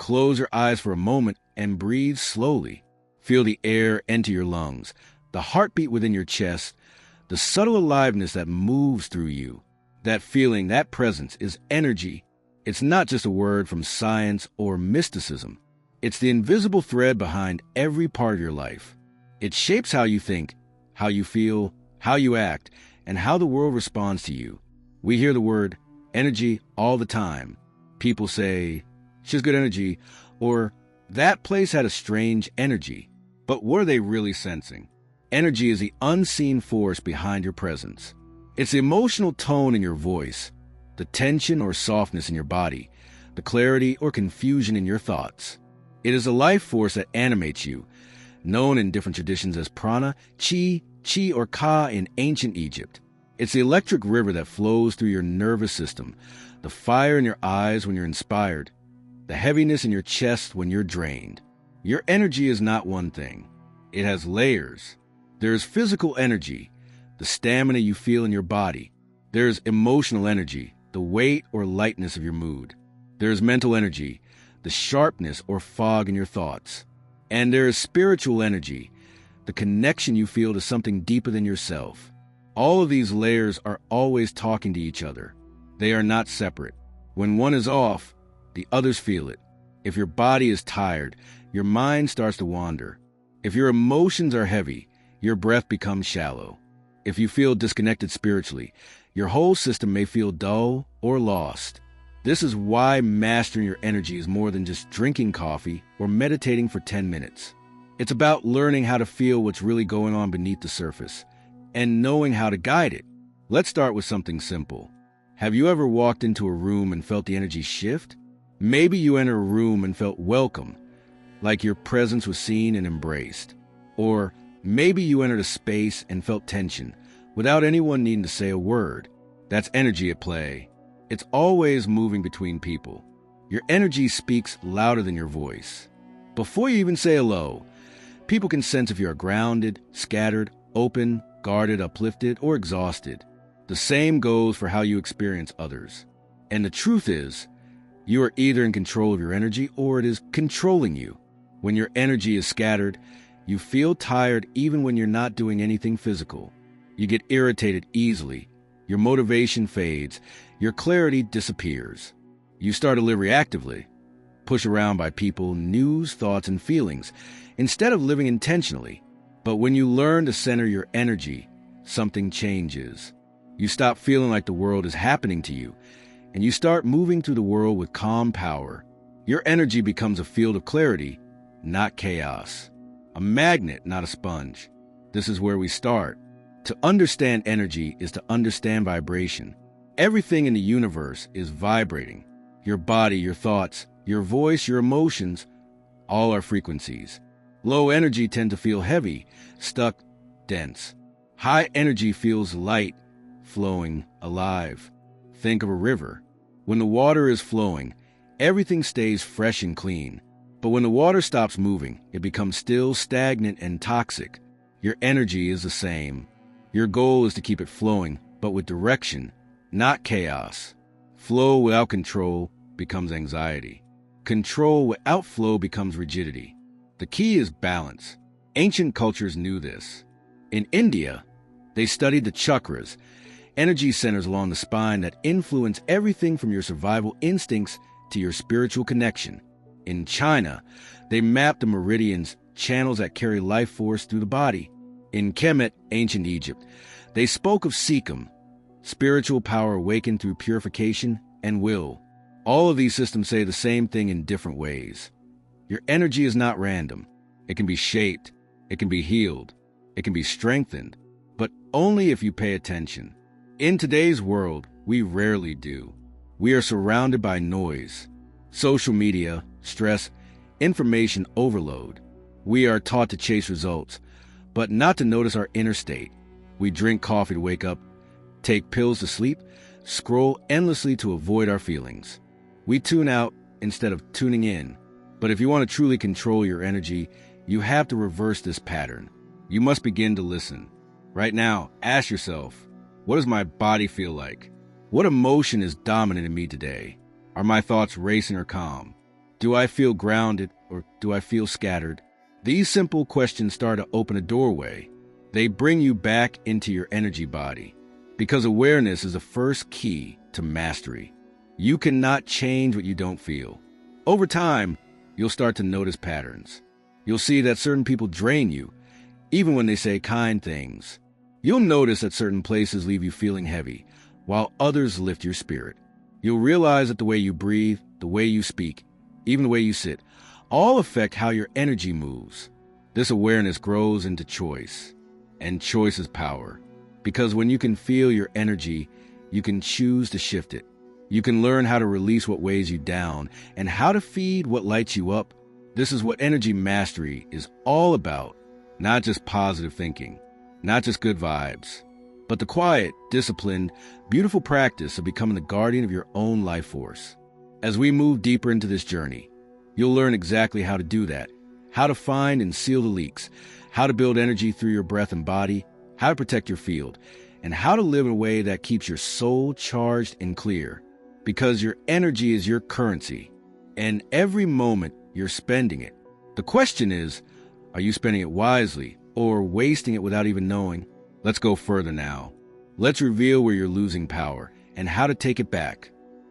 Close your eyes for a moment and breathe slowly. Feel the air enter your lungs, the heartbeat within your chest, the subtle aliveness that moves through you. That feeling, that presence is energy. It's not just a word from science or mysticism. It's the invisible thread behind every part of your life. It shapes how you think, how you feel, how you act, and how the world responds to you. We hear the word energy all the time. People say, "She's good energy," or "That place had a strange energy." But what are they really sensing? Energy is the unseen force behind your presence. It's the emotional tone in your voice, the tension or softness in your body, the clarity or confusion in your thoughts. It is a life force that animates you, known in different traditions as prana, chi, or ka in ancient Egypt. It's the electric river that flows through your nervous system, the fire in your eyes when you're inspired, the heaviness in your chest when you're drained. Your energy is not one thing. It has layers. There's physical energy, the stamina you feel in your body. There's emotional energy, the weight or lightness of your mood. There's mental energy, the sharpness or fog in your thoughts. And there is spiritual energy, the connection you feel to something deeper than yourself. All of these layers are always talking to each other. They are not separate. When one is off, the others feel it. If your body is tired, your mind starts to wander. If your emotions are heavy, your breath becomes shallow. If you feel disconnected spiritually, your whole system may feel dull or lost. This is why mastering your energy is more than just drinking coffee or meditating for 10 minutes. It's about learning how to feel what's really going on beneath the surface and knowing how to guide it. Let's start with something simple. Have you ever walked into a room and felt the energy shift? Maybe you enter a room and felt welcome, like your presence was seen and embraced. Or maybe you entered a space and felt tension, without anyone needing to say a word. That's energy at play. It's always moving between people. Your energy speaks louder than your voice. Before you even say hello, people can sense if you are grounded, scattered, open, guarded, uplifted, or exhausted. The same goes for how you experience others. And the truth is, you are either in control of your energy or it is controlling you. When your energy is scattered, you feel tired even when you're not doing anything physical. You get irritated easily. Your motivation fades. Your clarity disappears. You start to live reactively, pushed around by people, news, thoughts, and feelings, instead of living intentionally. But when you learn to center your energy, something changes. You stop feeling like the world is happening to you, and you start moving through the world with calm power. Your energy becomes a field of clarity, not chaos. A magnet, not a sponge. This is where we start. To understand energy is to understand vibration. Everything in the universe is vibrating. Your body, your thoughts, your voice, your emotions, all are frequencies. Low energy tend to feel heavy, stuck, dense. High energy feels light, flowing, alive. Think of a river. When the water is flowing, everything stays fresh and clean. But when the water stops moving, it becomes still, stagnant, and toxic. Your energy is the same. Your goal is to keep it flowing, but with direction, not chaos. Flow without control becomes anxiety. Control without flow becomes rigidity. The key is balance. Ancient cultures knew this. In India, they studied the chakras, energy centers along the spine that influence everything from your survival instincts to your spiritual connection. In China, they mapped the meridians, channels that carry life force through the body. In Kemet, ancient Egypt, they spoke of Sikkim, spiritual power awakened through purification and will. All of these systems say the same thing in different ways. Your energy is not random. It can be shaped, it can be healed, it can be strengthened, but only if you pay attention. In today's world, we rarely do. We are surrounded by noise, social media, stress, information overload. We are taught to chase results, but not to notice our inner state. We drink coffee to wake up, take pills to sleep, scroll endlessly to avoid our feelings. We tune out instead of tuning in. But if you want to truly control your energy, you have to reverse this pattern. You must begin to listen. Right now, ask yourself, what does my body feel like? What emotion is dominant in me today? Are my thoughts racing or calm? Do I feel grounded or do I feel scattered? These simple questions start to open a doorway. They bring you back into your energy body, because awareness is the first key to mastery. You cannot change what you don't feel. Over time, you'll start to notice patterns. You'll see that certain people drain you, even when they say kind things. You'll notice that certain places leave you feeling heavy, while others lift your spirit. You'll realize that the way you breathe, the way you speak, even the way you sit, all affect how your energy moves. This awareness grows into choice, and choice is power. Because when you can feel your energy, you can choose to shift it. You can learn how to release what weighs you down and how to feed what lights you up. This is what energy mastery is all about. Not just positive thinking, not just good vibes, but the quiet, disciplined, beautiful practice of becoming the guardian of your own life force. As we move deeper into this journey, you'll learn exactly how to do that, how to find and seal the leaks, how to build energy through your breath and body, how to protect your field, and how to live in a way that keeps your soul charged and clear. Because your energy is your currency, and every moment you're spending it. The question is, are you spending it wisely or wasting it without even knowing? Let's go further now. Let's reveal where you're losing power and how to take it back.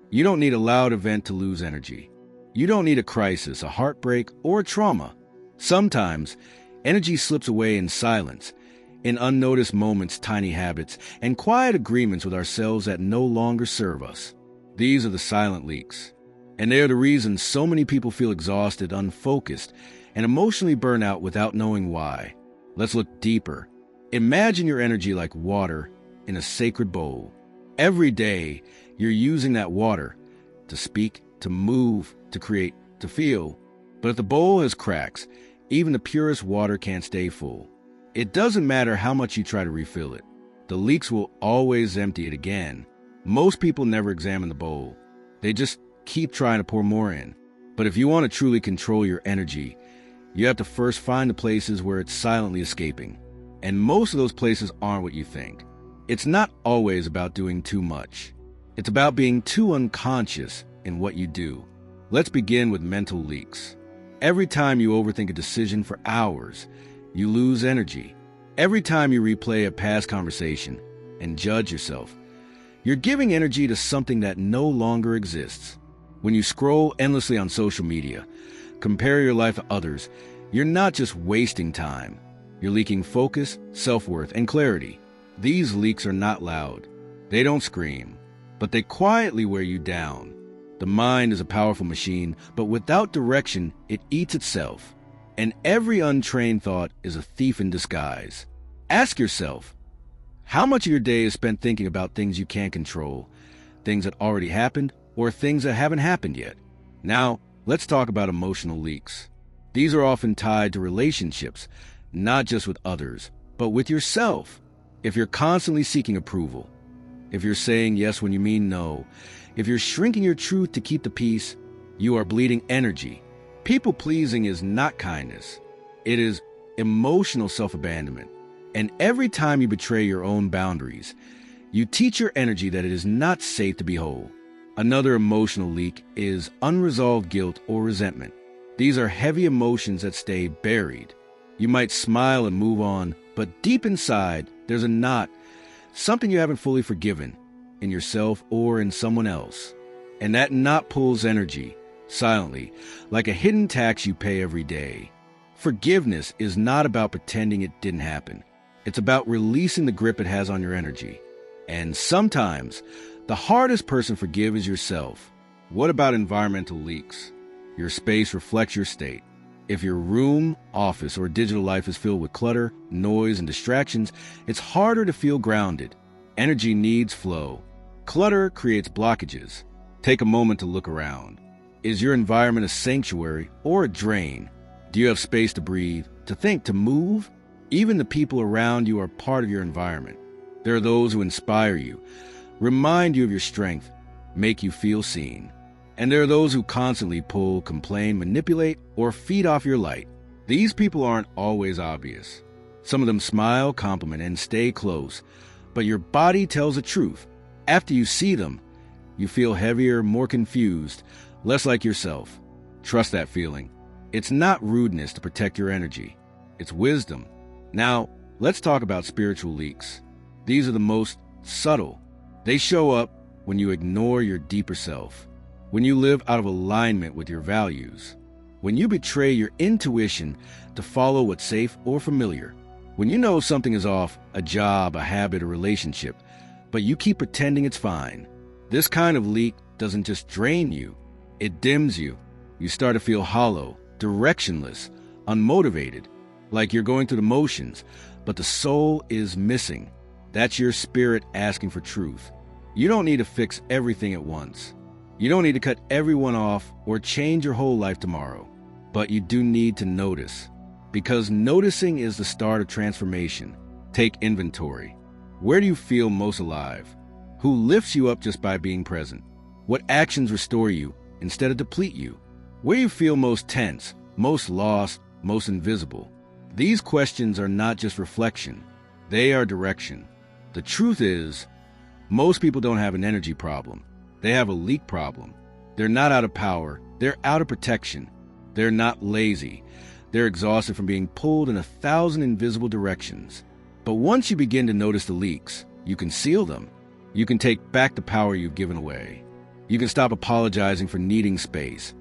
You don't need a loud event to lose energy. You don't need a crisis, a heartbreak, or a trauma. Sometimes, energy slips away in silence, in unnoticed moments, tiny habits, and quiet agreements with ourselves that no longer serve us. These are the silent leaks. And they are the reason so many people feel exhausted, unfocused, and emotionally burn out without knowing why. Let's look deeper. Imagine your energy like water in a sacred bowl. Every day, you're using that water to speak, to move, to create, to feel. But if the bowl has cracks, even the purest water can't stay full. It doesn't matter how much you try to refill it. The leaks will always empty it again. Most people never examine the bowl. They just keep trying to pour more in. But if you want to truly control your energy, you have to first find the places where it's silently escaping. And most of those places aren't what you think. It's not always about doing too much. It's about being too unconscious in what you do. Let's begin with mental leaks. Every time you overthink a decision for hours, you lose energy. Every time you replay a past conversation and judge yourself, you're giving energy to something that no longer exists. When you scroll endlessly on social media, compare your life to others, you're not just wasting time. You're leaking focus, self-worth, and clarity. These leaks are not loud. They don't scream, but they quietly wear you down. The mind is a powerful machine, but without direction, it eats itself. And every untrained thought is a thief in disguise. Ask yourself, how much of your day is spent thinking about things you can't control, things that already happened, or things that haven't happened yet? Now, let's talk about emotional leaks. These are often tied to relationships, not just with others, but with yourself. If you're constantly seeking approval, if you're saying yes when you mean no, if you're shrinking your truth to keep the peace, you are bleeding energy. People-pleasing is not kindness. It is emotional self-abandonment. And every time you betray your own boundaries, you teach your energy that it is not safe to be whole. Another emotional leak is unresolved guilt or resentment. These are heavy emotions that stay buried. You might smile and move on, but deep inside, there's a knot, something you haven't fully forgiven, in yourself or in someone else. And that knot pulls energy, silently, like a hidden tax you pay every day. Forgiveness is not about pretending it didn't happen. It's about releasing the grip it has on your energy. And sometimes, the hardest person to forgive is yourself. What about environmental leaks? Your space reflects your state. If your room, office, or digital life is filled with clutter, noise, and distractions, it's harder to feel grounded. Energy needs flow. Clutter creates blockages. Take a moment to look around. Is your environment a sanctuary or a drain? Do you have space to breathe, to think, to move? Even the people around you are part of your environment. There are those who inspire you, remind you of your strength, make you feel seen. And there are those who constantly pull, complain, manipulate, or feed off your light. These people aren't always obvious. Some of them smile, compliment, and stay close. But your body tells the truth. After you see them, you feel heavier, more confused, less like yourself. Trust that feeling. It's not rudeness to protect your energy. It's wisdom. Now, let's talk about spiritual leaks. These are the most subtle. They show up when you ignore your deeper self, when you live out of alignment with your values, when you betray your intuition to follow what's safe or familiar, when you know something is off, a job, a habit, a relationship, but you keep pretending it's fine. This kind of leak doesn't just drain you, it dims you. You start to feel hollow, directionless, unmotivated, like you're going through the motions, but the soul is missing. That's your spirit asking for truth. You don't need to fix everything at once. You don't need to cut everyone off or change your whole life tomorrow. But you do need to notice, because noticing is the start of transformation. Take inventory. Where do you feel most alive? Who lifts you up just by being present? What actions restore you instead of deplete you? Where do you feel most tense, most lost, most invisible? These questions are not just reflection. They are direction. The truth is, most people don't have an energy problem. They have a leak problem. They're not out of power. They're out of protection. They're not lazy. They're exhausted from being pulled in 1,000 invisible directions. But once you begin to notice the leaks, you can seal them. You can take back the power you've given away. You can stop apologizing for needing space.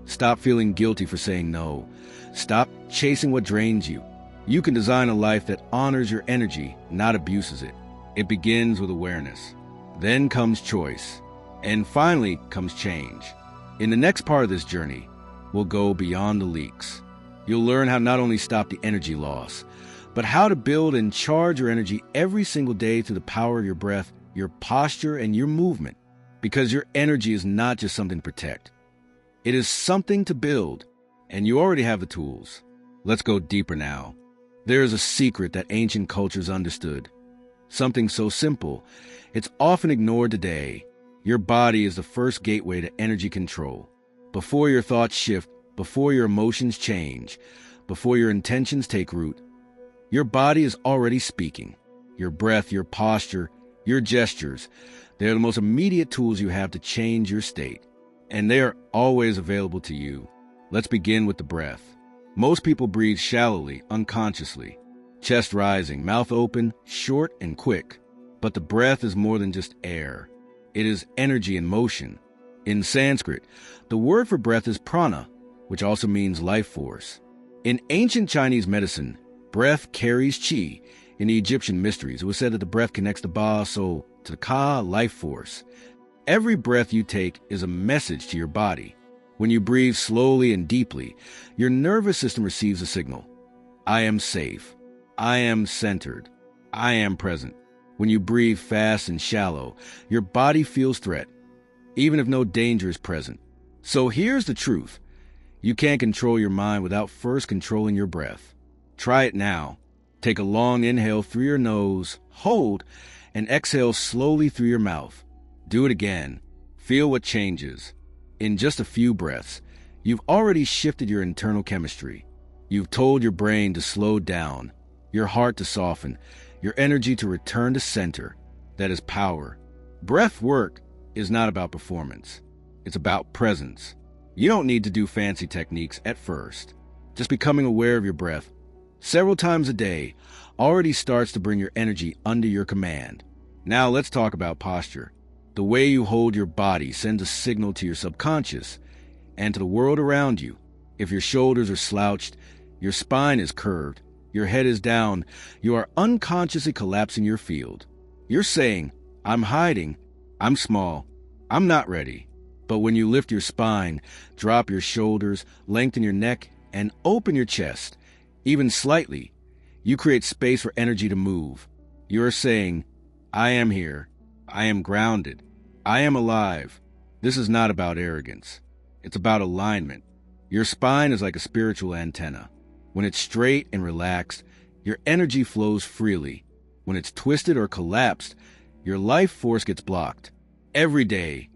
Stop feeling guilty for saying no. Stop chasing what drains you. You can design a life that honors your energy, not abuses it. It begins with awareness. Then comes choice. And finally comes change. In the next part of this journey, we'll go beyond the leaks. You'll learn how not only stop the energy loss, but how to build and charge your energy every single day through the power of your breath, your posture, and your movement. Because your energy is not just something to protect. It is something to build, and you already have the tools. Let's go deeper now. There is a secret that ancient cultures understood. Something so simple, it's often ignored today. Your body is the first gateway to energy control. Before your thoughts shift, before your emotions change, before your intentions take root, your body is already speaking. Your breath, your posture, your gestures, they are the most immediate tools you have to change your state. And they are always available to you. Let's begin with the breath. Most people breathe shallowly, unconsciously. Chest rising, mouth open, short and quick. But the breath is more than just air. It is energy in motion. In Sanskrit, the word for breath is prana, which also means life force. In ancient Chinese medicine, breath carries qi. In the Egyptian mysteries, it was said that the breath connects the ba, soul, to the ka, life force. Every breath you take is a message to your body. When you breathe slowly and deeply, your nervous system receives a signal. I am safe. I am centered. I am present. When you breathe fast and shallow, your body feels threat, even if no danger is present. So here's the truth. You can't control your mind without first controlling your breath. Try it now. Take a long inhale through your nose, hold, and exhale slowly through your mouth. Do it again. Feel what changes. In just a few breaths, you've already shifted your internal chemistry. You've told your brain to slow down, your heart to soften, your energy to return to center. That is power. Breath work is not about performance. It's about presence. You don't need to do fancy techniques at first. Just becoming aware of your breath several times a day already starts to bring your energy under your command. Now let's talk about posture. The way you hold your body sends a signal to your subconscious and to the world around you. If your shoulders are slouched, your spine is curved, your head is down, you are unconsciously collapsing your field. You're saying, I'm hiding, I'm small, I'm not ready. But when you lift your spine, drop your shoulders, lengthen your neck, and open your chest, even slightly, you create space for energy to move. You are saying, I am here, I am grounded, I am alive. This is not about arrogance. It's about alignment. Your spine is like a spiritual antenna. When it's straight and relaxed, your energy flows freely. When it's twisted or collapsed, your life force gets blocked. Every day,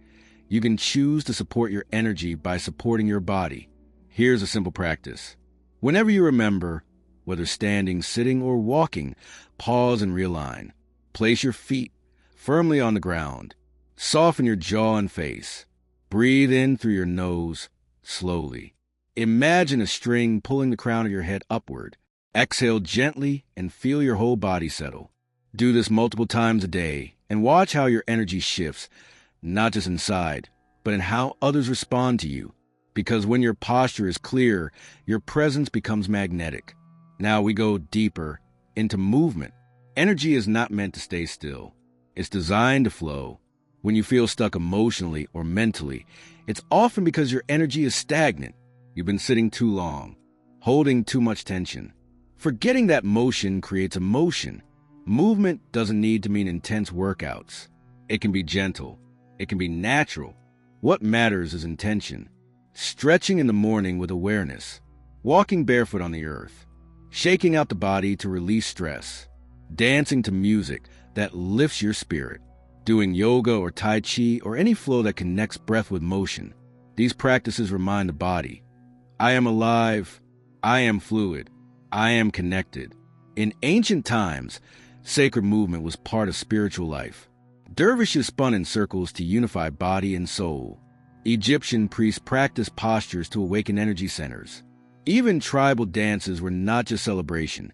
you can choose to support your energy by supporting your body. Here's a simple practice. Whenever you remember, whether standing, sitting, or walking, pause and realign. Place your feet firmly on the ground. Soften your jaw and face. Breathe in through your nose, slowly. Imagine a string pulling the crown of your head upward. Exhale gently and feel your whole body settle. Do this multiple times a day and watch how your energy shifts, not just inside, but in how others respond to you. Because when your posture is clear, your presence becomes magnetic. Now we go deeper into movement. Energy is not meant to stay still. It's designed to flow. When you feel stuck emotionally or mentally, it's often because your energy is stagnant. You've been sitting too long, holding too much tension. Forgetting that motion creates emotion. Movement doesn't need to mean intense workouts. It can be gentle. It can be natural. What matters is intention. Stretching in the morning with awareness. Walking barefoot on the earth. Shaking out the body to release stress. Dancing to music that lifts your spirit. Doing yoga or tai chi or any flow that connects breath with motion. These practices remind the body, I am alive. I am fluid. I am connected. In ancient times, sacred movement was part of spiritual life. Dervishes spun in circles to unify body and soul. Egyptian priests practiced postures to awaken energy centers. Even tribal dances were not just celebration.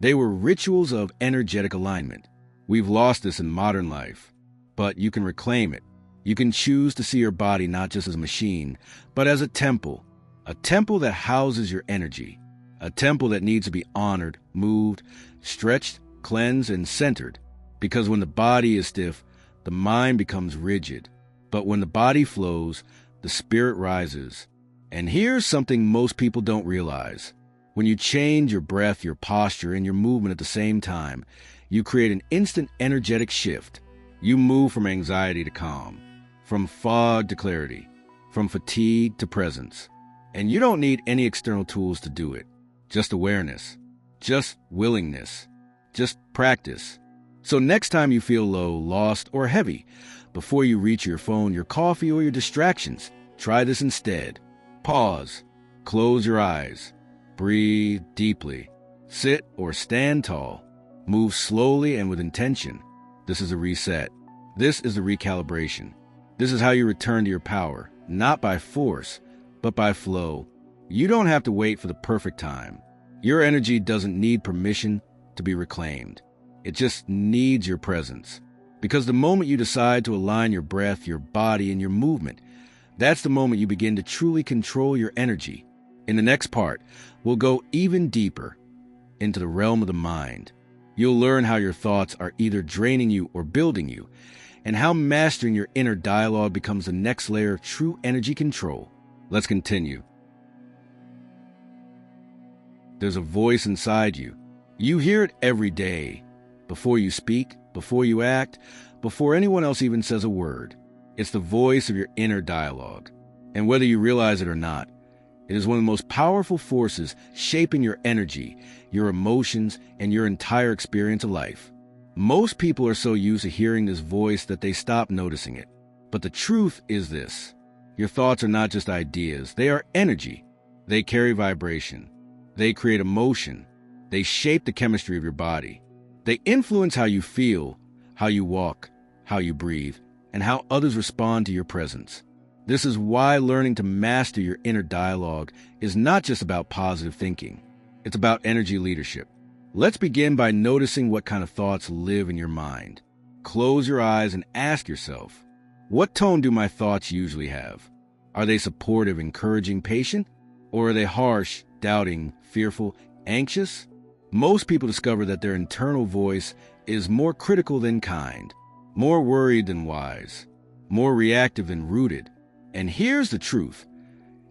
They were rituals of energetic alignment. We've lost this in modern life, but you can reclaim it. You can choose to see your body not just as a machine, but as a temple that houses your energy. A temple that needs to be honored, moved, stretched, cleansed, and centered. Because when the body is stiff, the mind becomes rigid. But when the body flows, the spirit rises. And here's something most people don't realize. When you change your breath, your posture, and your movement at the same time, you create an instant energetic shift. You move from anxiety to calm, from fog to clarity, from fatigue to presence. And you don't need any external tools to do it. Just awareness, just willingness, just practice. So next time you feel low, lost, or heavy, before you reach your phone, your coffee, or your distractions, try this instead. Pause, close your eyes, breathe deeply, sit or stand tall, move slowly and with intention. This is a reset. This is a recalibration. This is how you return to your power, not by force, but by flow. You don't have to wait for the perfect time. Your energy doesn't need permission to be reclaimed. It just needs your presence. Because the moment you decide to align your breath, your body, and your movement, that's the moment you begin to truly control your energy. In the next part, we'll go even deeper into the realm of the mind. You'll learn how your thoughts are either draining you or building you, and how mastering your inner dialogue becomes the next layer of true energy control. Let's continue. There's a voice inside you. You hear it every day. Before you speak, before you act, before anyone else even says a word. It's the voice of your inner dialogue. And whether you realize it or not, it is one of the most powerful forces shaping your energy, your emotions, and your entire experience of life. Most people are so used to hearing this voice that they stop noticing it. But the truth is this. Your thoughts are not just ideas. They are energy. They carry vibration. They create emotion. They shape the chemistry of your body. They influence how you feel, how you walk, how you breathe, and how others respond to your presence. This is why learning to master your inner dialogue is not just about positive thinking. It's about energy leadership. Let's begin by noticing what kind of thoughts live in your mind. Close your eyes and ask yourself, what tone do my thoughts usually have? Are they supportive, encouraging, patient? Or are they harsh, doubting, fearful, anxious? Most people discover that their internal voice is more critical than kind, more worried than wise, more reactive than rooted. And here's the truth.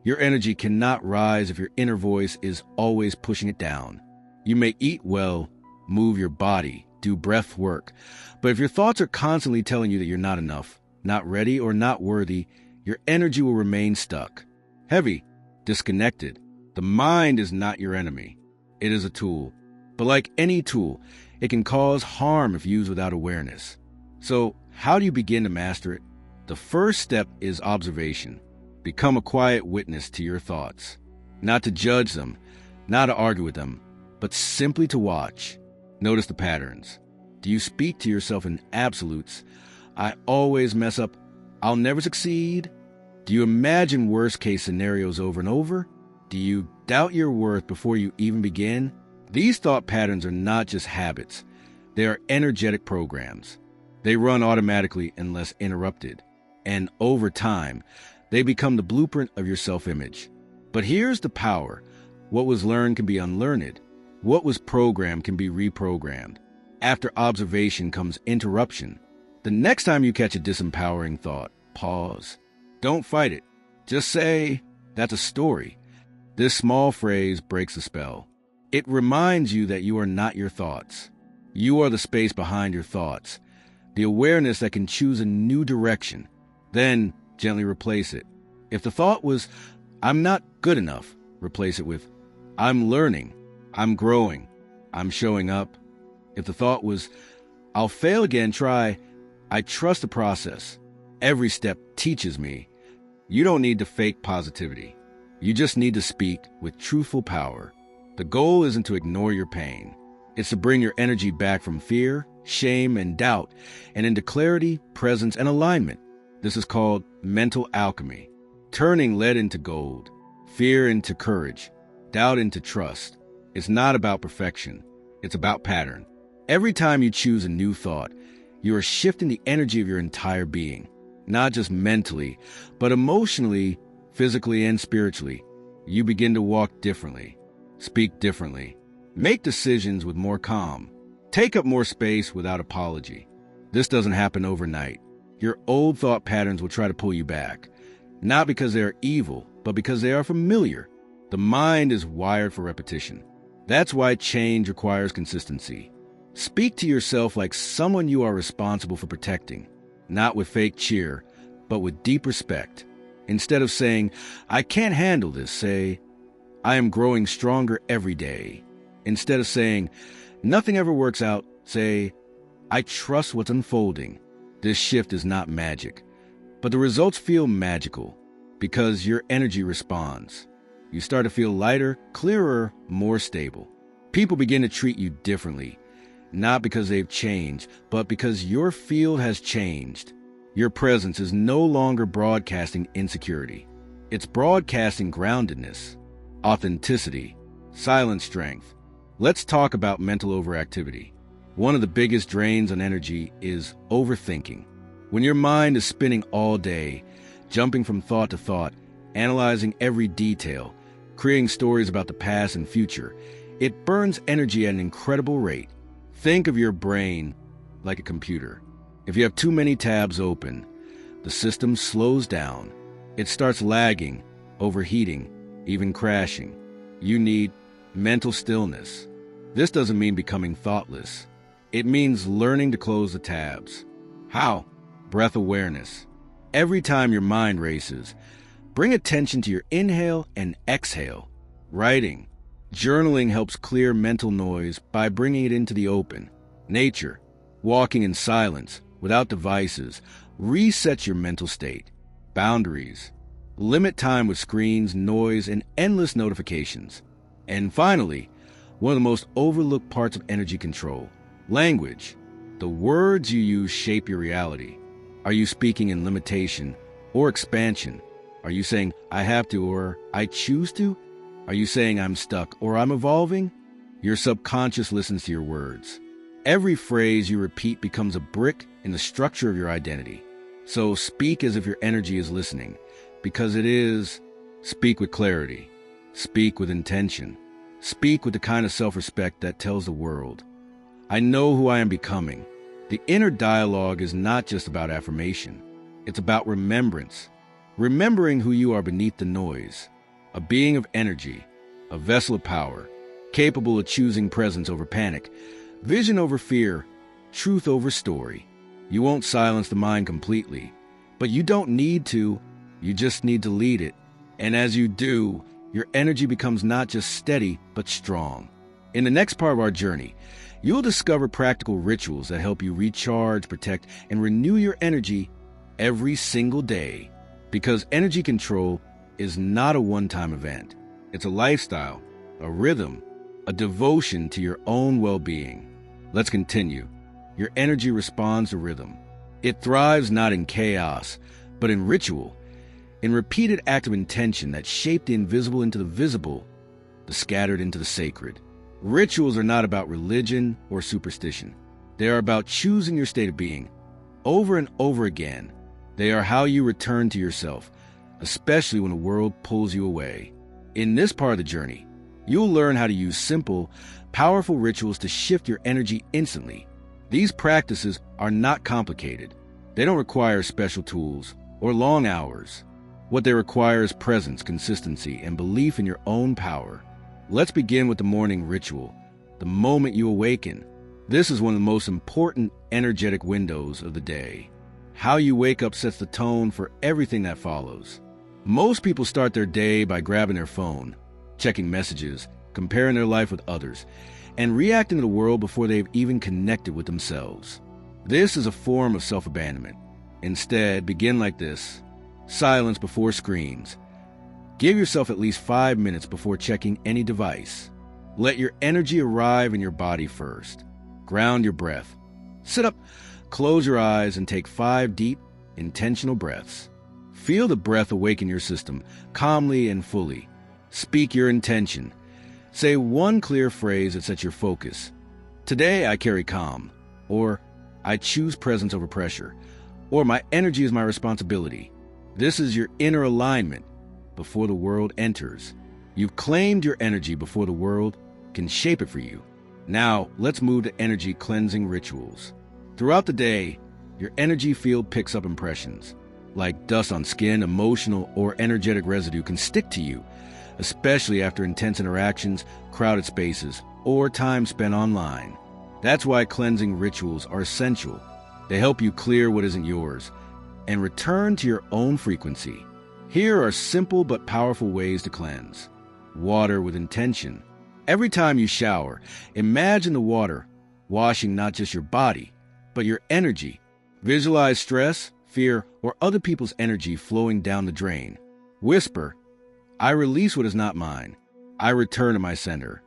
Your energy cannot rise if your inner voice is always pushing it down. You may eat well, move your body, do breath work, but if your thoughts are constantly telling you that you're not enough, not ready, or not worthy, your energy will remain stuck, heavy, disconnected. The mind is not your enemy. It is a tool. But like any tool, it can cause harm if used without awareness. So, how do you begin to master it? The first step is observation. Become a quiet witness to your thoughts. Not to judge them, not to argue with them, but simply to watch. Notice the patterns. Do you speak to yourself in absolutes? I always mess up. I'll never succeed. Do you imagine worst-case scenarios over and over? Do you doubt your worth before you even begin? These thought patterns are not just habits. They are energetic programs. They run automatically unless interrupted. And over time, they become the blueprint of your self-image. But here's the power. What was learned can be unlearned. What was programmed can be reprogrammed. After observation comes interruption. The next time you catch a disempowering thought, pause. Don't fight it. Just say, that's a story. This small phrase breaks the spell. It reminds you that you are not your thoughts. You are the space behind your thoughts, the awareness that can choose a new direction. Then gently replace it. If the thought was, I'm not good enough, replace it with, I'm learning, I'm growing, I'm showing up. If the thought was, I'll fail again, try, I trust the process. Every step teaches me. You don't need to fake positivity. You just need to speak with truthful power. The goal isn't to ignore your pain. It's to bring your energy back from fear, shame, and doubt, and into clarity, presence, and alignment. This is called mental alchemy, turning lead into gold, fear into courage, doubt into trust. It's not about perfection. It's about pattern. Every time you choose a new thought, you are shifting the energy of your entire being, not just mentally, but emotionally, physically, and spiritually. You begin to walk differently, speak differently, make decisions with more calm, take up more space without apology. This doesn't happen overnight. Your old thought patterns will try to pull you back, not because they are evil, but because they are familiar. The mind is wired for repetition. That's why change requires consistency. Speak to yourself like someone you are responsible for protecting, not with fake cheer, but with deep respect. Instead of saying, I can't handle this, say, I am growing stronger every day. Instead of saying, nothing ever works out, say, I trust what's unfolding. This shift is not magic, but the results feel magical because your energy responds. You start to feel lighter, clearer, more stable. People begin to treat you differently, not because they've changed, but because your field has changed. Your presence is no longer broadcasting insecurity. It's broadcasting groundedness, authenticity, silent strength. Let's talk about mental overactivity. One of the biggest drains on energy is overthinking. When your mind is spinning all day, jumping from thought to thought, analyzing every detail, creating stories about the past and future, it burns energy at an incredible rate. Think of your brain like a computer. If you have too many tabs open, the system slows down. It starts lagging, overheating, even crashing. You need mental stillness. This doesn't mean becoming thoughtless. It means learning to close the tabs. How? Breath awareness. Every time your mind races, bring attention to your inhale and exhale. Writing. Journaling helps clear mental noise by bringing it into the open. Nature. Walking in silence, without devices, resets your mental state. Boundaries. Limit time with screens, noise, and endless notifications. And finally, one of the most overlooked parts of energy control, language. The words you use shape your reality. Are you speaking in limitation or expansion? Are you saying, I have to or I choose to? Are you saying I'm stuck or I'm evolving? Your subconscious listens to your words. Every phrase you repeat becomes a brick in the structure of your identity. So speak as if your energy is listening, because it is. Speak with clarity. Speak with intention. Speak with the kind of self-respect that tells the world, I know who I am becoming. The inner dialogue is not just about affirmation. It's about remembrance. Remembering who you are beneath the noise. A being of energy, a vessel of power, capable of choosing presence over panic, vision over fear, truth over story. You won't silence the mind completely, but you don't need to. You just need to lead it. And as you do, your energy becomes not just steady, but strong. In the next part of our journey, you'll discover practical rituals that help you recharge, protect, and renew your energy every single day. Because energy control is not a one-time event. It's a lifestyle, a rhythm, a devotion to your own well-being. Let's continue. Your energy responds to rhythm. It thrives not in chaos, but in ritual. in repeated act of intention that shape the invisible into the visible, the scattered into the sacred. Rituals are not about religion or superstition. They are about choosing your state of being over and over again. They are how you return to yourself, especially when the world pulls you away. In this part of the journey, you'll learn how to use simple, powerful rituals to shift your energy instantly. These practices are not complicated. They don't require special tools or long hours. What they require is presence, consistency, and belief in your own power. Let's begin with the morning ritual, the moment you awaken. This is one of the most important energetic windows of the day. How you wake up sets the tone for everything that follows. Most people start their day by grabbing their phone, checking messages, comparing their life with others, and reacting to the world before they've even connected with themselves. This is a form of self-abandonment. Instead, begin like this. Silence before screens. Give yourself at least 5 minutes before checking any device. Let your energy arrive in your body first. Ground your breath. Sit up, close your eyes, and take 5 deep, intentional breaths. Feel the breath awaken your system, calmly and fully. Speak your intention. Say one clear phrase that sets your focus. Today I carry calm, or I choose presence over pressure, or my energy is my responsibility. This is your inner alignment before the world enters. You've claimed your energy before the world can shape it for you. Now, let's move to energy cleansing rituals. Throughout the day, your energy field picks up impressions. Like dust on skin, emotional or energetic residue can stick to you, especially after intense interactions, crowded spaces, or time spent online. That's why cleansing rituals are essential. They help you clear what isn't yours and return to your own frequency. Here are simple but powerful ways to cleanse. Water with intention. Every time you shower, imagine the water washing not just your body, but your energy. Visualize stress, fear, or other people's energy flowing down the drain. Whisper, I release what is not mine. I return to my center.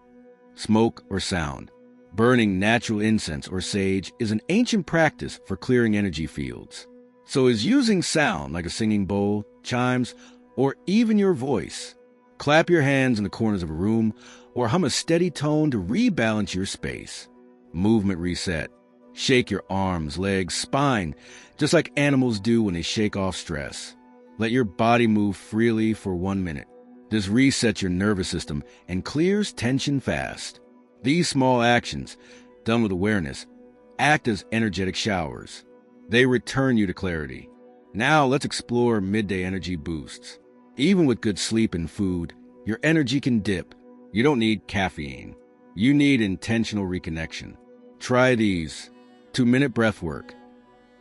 Smoke or sound. Burning natural incense or sage is an ancient practice for clearing energy fields. So is using sound like a singing bowl, chimes, or even your voice. Clap your hands in the corners of a room or hum a steady tone to rebalance your space. Movement reset. Shake your arms, legs, spine, just like animals do when they shake off stress. Let your body move freely for 1 minute. This resets your nervous system and clears tension fast. These small actions, done with awareness, act as energetic showers. They return you to clarity. Now let's explore midday energy boosts. Even with good sleep and food, your energy can dip. You don't need caffeine. You need intentional reconnection. Try these. 2-minute breath work.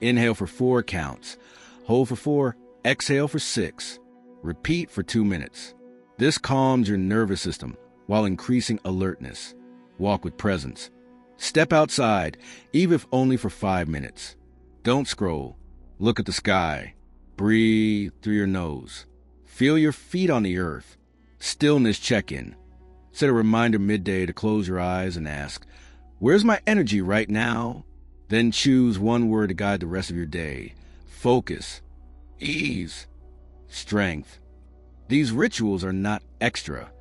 Inhale for 4 counts. Hold for 4. Exhale for 6. Repeat for 2 minutes. This calms your nervous system while increasing alertness. Walk with presence. Step outside, even if only for 5 minutes. Don't scroll. Look at the sky. Breathe through your nose. Feel your feet on the earth. Stillness check-in. Set a reminder midday to close your eyes and ask, where's my energy right now? Then choose one word to guide the rest of your day. Focus. Ease. Strength. These rituals are not extra.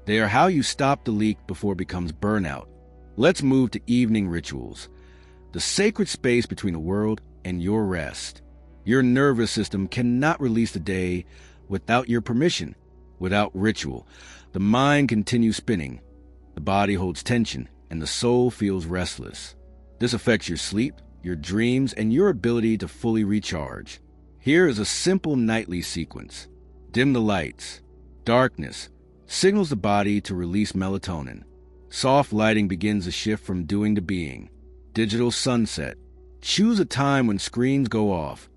They are how you stop the leak before it becomes burnout. Let's move to evening rituals. The sacred space between the world and your rest. Your nervous system cannot release the day without your permission. Without ritual, the mind continues spinning, the body holds tension, and the soul feels restless. This affects your sleep, your dreams, and your ability to fully recharge. Here is a simple nightly sequence. Dim the lights. Darkness signals the body to release melatonin. Soft lighting begins the shift from doing to being. Digital sunset. Choose a time when screens go off,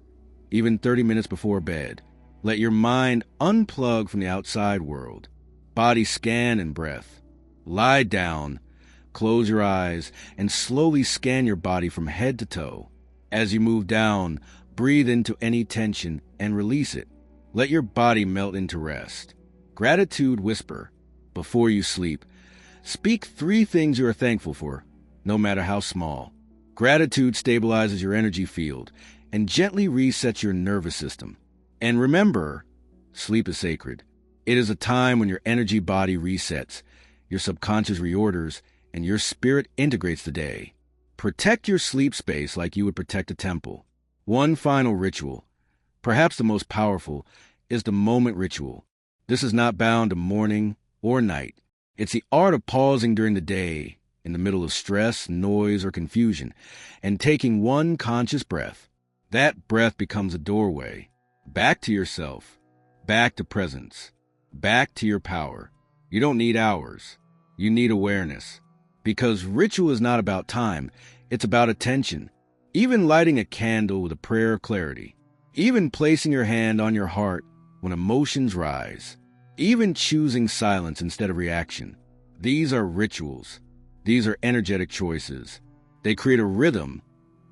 even 30 minutes before bed. Let your mind unplug from the outside world. Body scan and breath. Lie down, close your eyes, and slowly scan your body from head to toe. As you move down, breathe into any tension and release it. Let your body melt into rest. Gratitude whisper. Before you sleep, speak 3 things you are thankful for, no matter how small. Gratitude stabilizes your energy field and gently resets your nervous system. And remember, Sleep is sacred. It is a time when your energy body resets, your subconscious reorders, and your spirit integrates the day. Protect your sleep space like you would protect a temple. One final ritual, perhaps the most powerful, is the moment ritual. This is not bound to morning or night. It's the art of pausing during the day, in the middle of stress, noise, or confusion, and taking one conscious breath. That breath becomes a doorway, back to yourself, back to presence, back to your power. You don't need hours. You need awareness. Because ritual is not about time, it's about attention. Even lighting a candle with a prayer of clarity. Even placing your hand on your heart when emotions rise. Even choosing silence instead of reaction. These are rituals. These are energetic choices. They create a rhythm,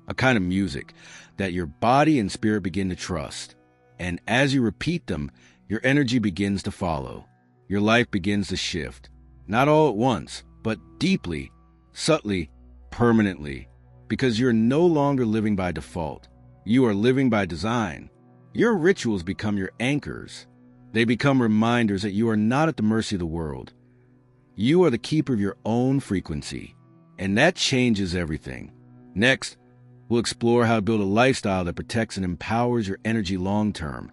a kind of music, that your body and spirit begin to trust. And as you repeat them, your energy begins to follow. Your life begins to shift. Not all at once, but deeply, subtly, permanently. Because you're no longer living by default. You are living by design. Your rituals become your anchors. They become reminders that you are not at the mercy of the world. You are the keeper of your own frequency. And that changes everything. Next, we'll explore how to build a lifestyle that protects and empowers your energy long-term,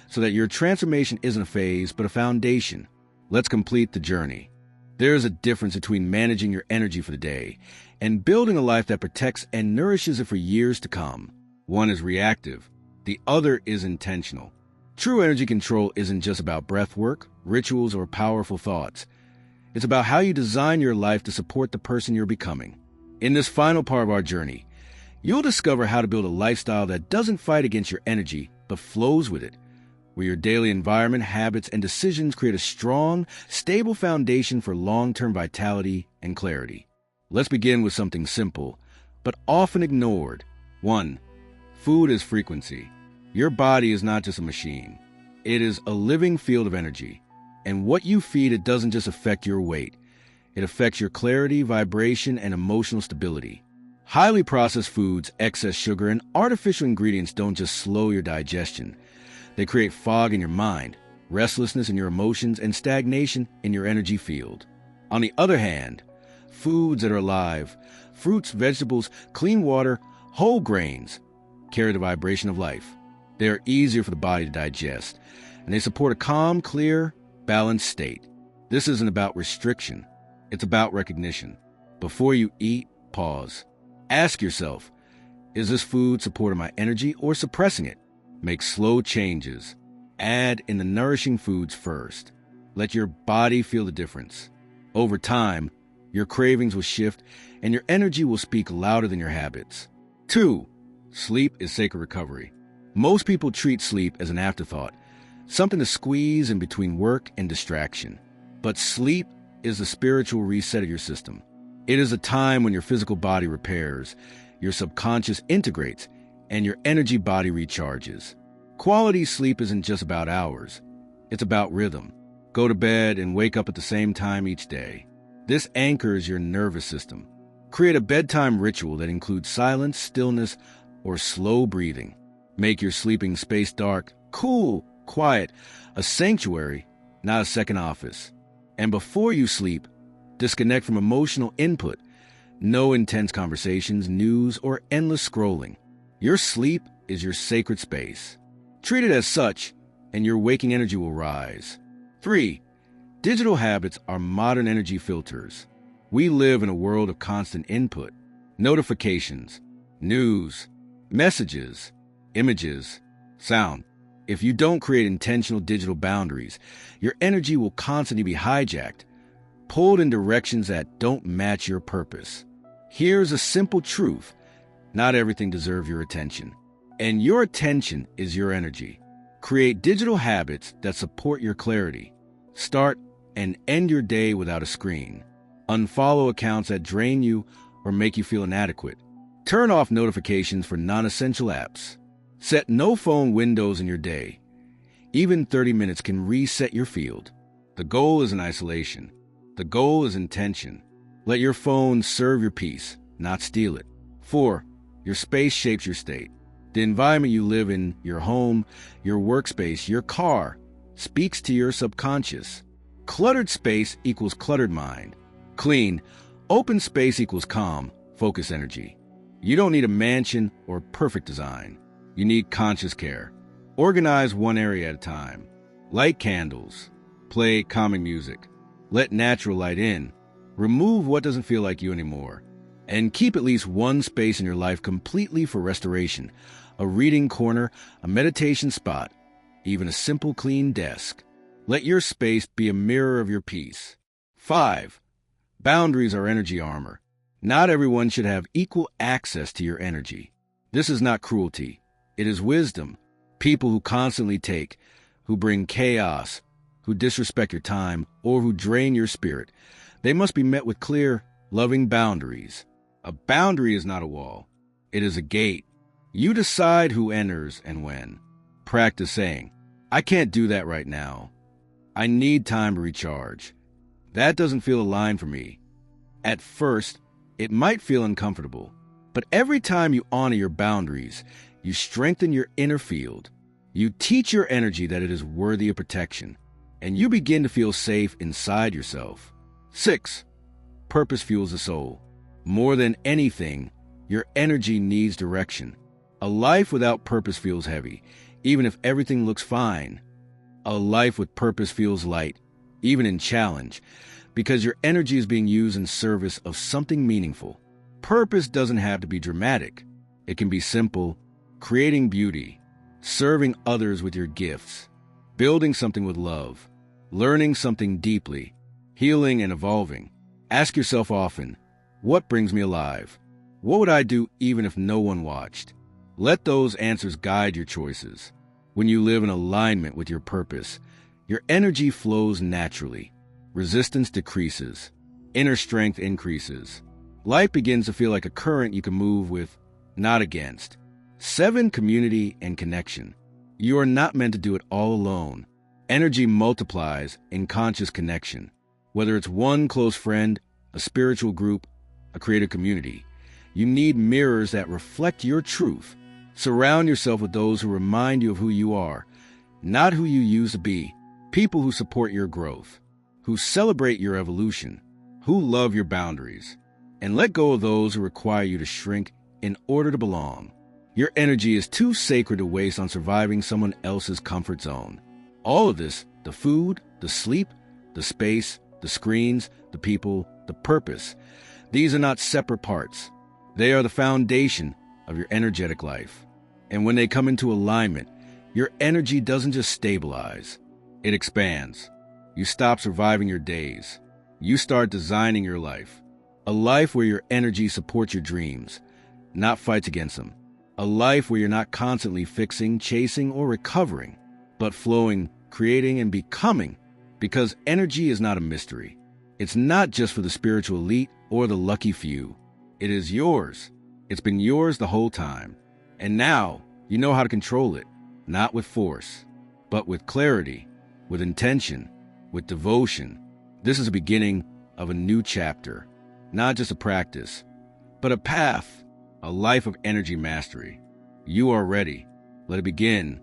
so that your transformation isn't a phase, but a foundation. Let's complete the journey. There is a difference between managing your energy for the day and building a life that protects and nourishes it for years to come. One is reactive. The other is intentional. True energy control isn't just about breath work, rituals, or powerful thoughts. It's about how you design your life to support the person you're becoming. In this final part of our journey, you'll discover how to build a lifestyle that doesn't fight against your energy, but flows with it, where your daily environment, habits, and decisions create a strong, stable foundation for long-term vitality and clarity. Let's begin with something simple, but often ignored. 1. Food is frequency. Your body is not just a machine. It is a living field of energy. And what you feed it doesn't just affect your weight. It affects your clarity, vibration, and emotional stability. Highly processed foods, excess sugar, and artificial ingredients don't just slow your digestion. They create fog in your mind, restlessness in your emotions, and stagnation in your energy field. On the other hand, foods that are alive, fruits, vegetables, clean water, whole grains, carry the vibration of life. They are easier for the body to digest, and they support a calm, clear, balanced state. This isn't about restriction. It's about recognition. Before you eat, pause. Ask yourself, is this food supporting my energy or suppressing it? Make slow changes. Add in the nourishing foods first. Let your body feel the difference. Over time, your cravings will shift and your energy will speak louder than your habits. 2. Sleep is sacred recovery. Most people treat sleep as an afterthought, something to squeeze in between work and distraction. But sleep is the spiritual reset of your system. It is a time when your physical body repairs, your subconscious integrates, and your energy body recharges. Quality sleep isn't just about hours. It's about rhythm. Go to bed and wake up at the same time each day. This anchors your nervous system. Create a bedtime ritual that includes silence, stillness, or slow breathing. Make your sleeping space dark, cool, quiet, a sanctuary, not a second office. And before you sleep, disconnect from emotional input. No intense conversations, news, or endless scrolling. Your sleep is your sacred space. Treat it as such, and your waking energy will rise. 3. Digital habits are modern energy filters. We live in a world of constant input. Notifications, news, messages, images, sound. If you don't create intentional digital boundaries, your energy will constantly be hijacked, pulled in directions that don't match your purpose. Here's a simple truth. Not everything deserves your attention. And your attention is your energy. Create digital habits that support your clarity. Start and end your day without a screen. Unfollow accounts that drain you or make you feel inadequate. Turn off notifications for non-essential apps. Set no phone windows in your day. Even 30 minutes can reset your field. The goal isn't isolation. The goal is intention. Let your phone serve your peace, not steal it. 4. Your space shapes your state. The environment you live in, your home, your workspace, your car, speaks to your subconscious. Cluttered space equals cluttered mind. Clean, open space equals calm, focus energy. You don't need a mansion or perfect design. You need conscious care. Organize one area at a time. Light candles. Play calming music. Let natural light in. Remove what doesn't feel like you anymore. And keep at least one space in your life completely for restoration. A reading corner, a meditation spot, even a simple clean desk. Let your space be a mirror of your peace. 5. Boundaries are energy armor. Not everyone should have equal access to your energy. This is not cruelty. It is wisdom. People who constantly take, who bring chaos, who disrespect your time, or who drain your spirit, they must be met with clear, loving boundaries. A boundary is not a wall. It is a gate. You decide who enters and when. Practice saying, I can't do that right now. I need time to recharge. That doesn't feel aligned for me. At first, it might feel uncomfortable, but every time you honor your boundaries, you strengthen your inner field. You teach your energy that it is worthy of protection, and you begin to feel safe inside yourself. 6. Purpose fuels the soul. More than anything, your energy needs direction. A life without purpose feels heavy, even if everything looks fine. A life with purpose feels light, even in challenge, because your energy is being used in service of something meaningful. Purpose doesn't have to be dramatic. It can be simple, creating beauty, serving others with your gifts, building something with love, learning something deeply, healing and evolving. Ask yourself often, what brings me alive? What would I do even if no one watched? Let those answers guide your choices. When you live in alignment with your purpose, your energy flows naturally. Resistance decreases. Inner strength increases. Life begins to feel like a current you can move with, not against. 7. Community and connection. You are not meant to do it all alone. Energy multiplies in conscious connection. Whether it's one close friend, a spiritual group, a creative community, you need mirrors that reflect your truth. Surround yourself with those who remind you of who you are, not who you used to be. People who support your growth, who celebrate your evolution, who love your boundaries, and let go of those who require you to shrink in order to belong. Your energy is too sacred to waste on surviving someone else's comfort zone. All of this, the food, the sleep, the space, the screens, the people, the purpose, these are not separate parts. They are the foundation of your energetic life. And when they come into alignment, your energy doesn't just stabilize, it expands. You stop surviving your days. You start designing your life. A life where your energy supports your dreams, not fights against them. A life where you're not constantly fixing, chasing, or recovering, but flowing, creating, and becoming, because energy is not a mystery. It's not just for the spiritual elite or the lucky few. It is yours. It's been yours the whole time. And now you know how to control it, not with force, but with clarity, with intention, with devotion. This is the beginning of a new chapter, not just a practice, but a path, a life of energy mastery. You are ready. Let it begin.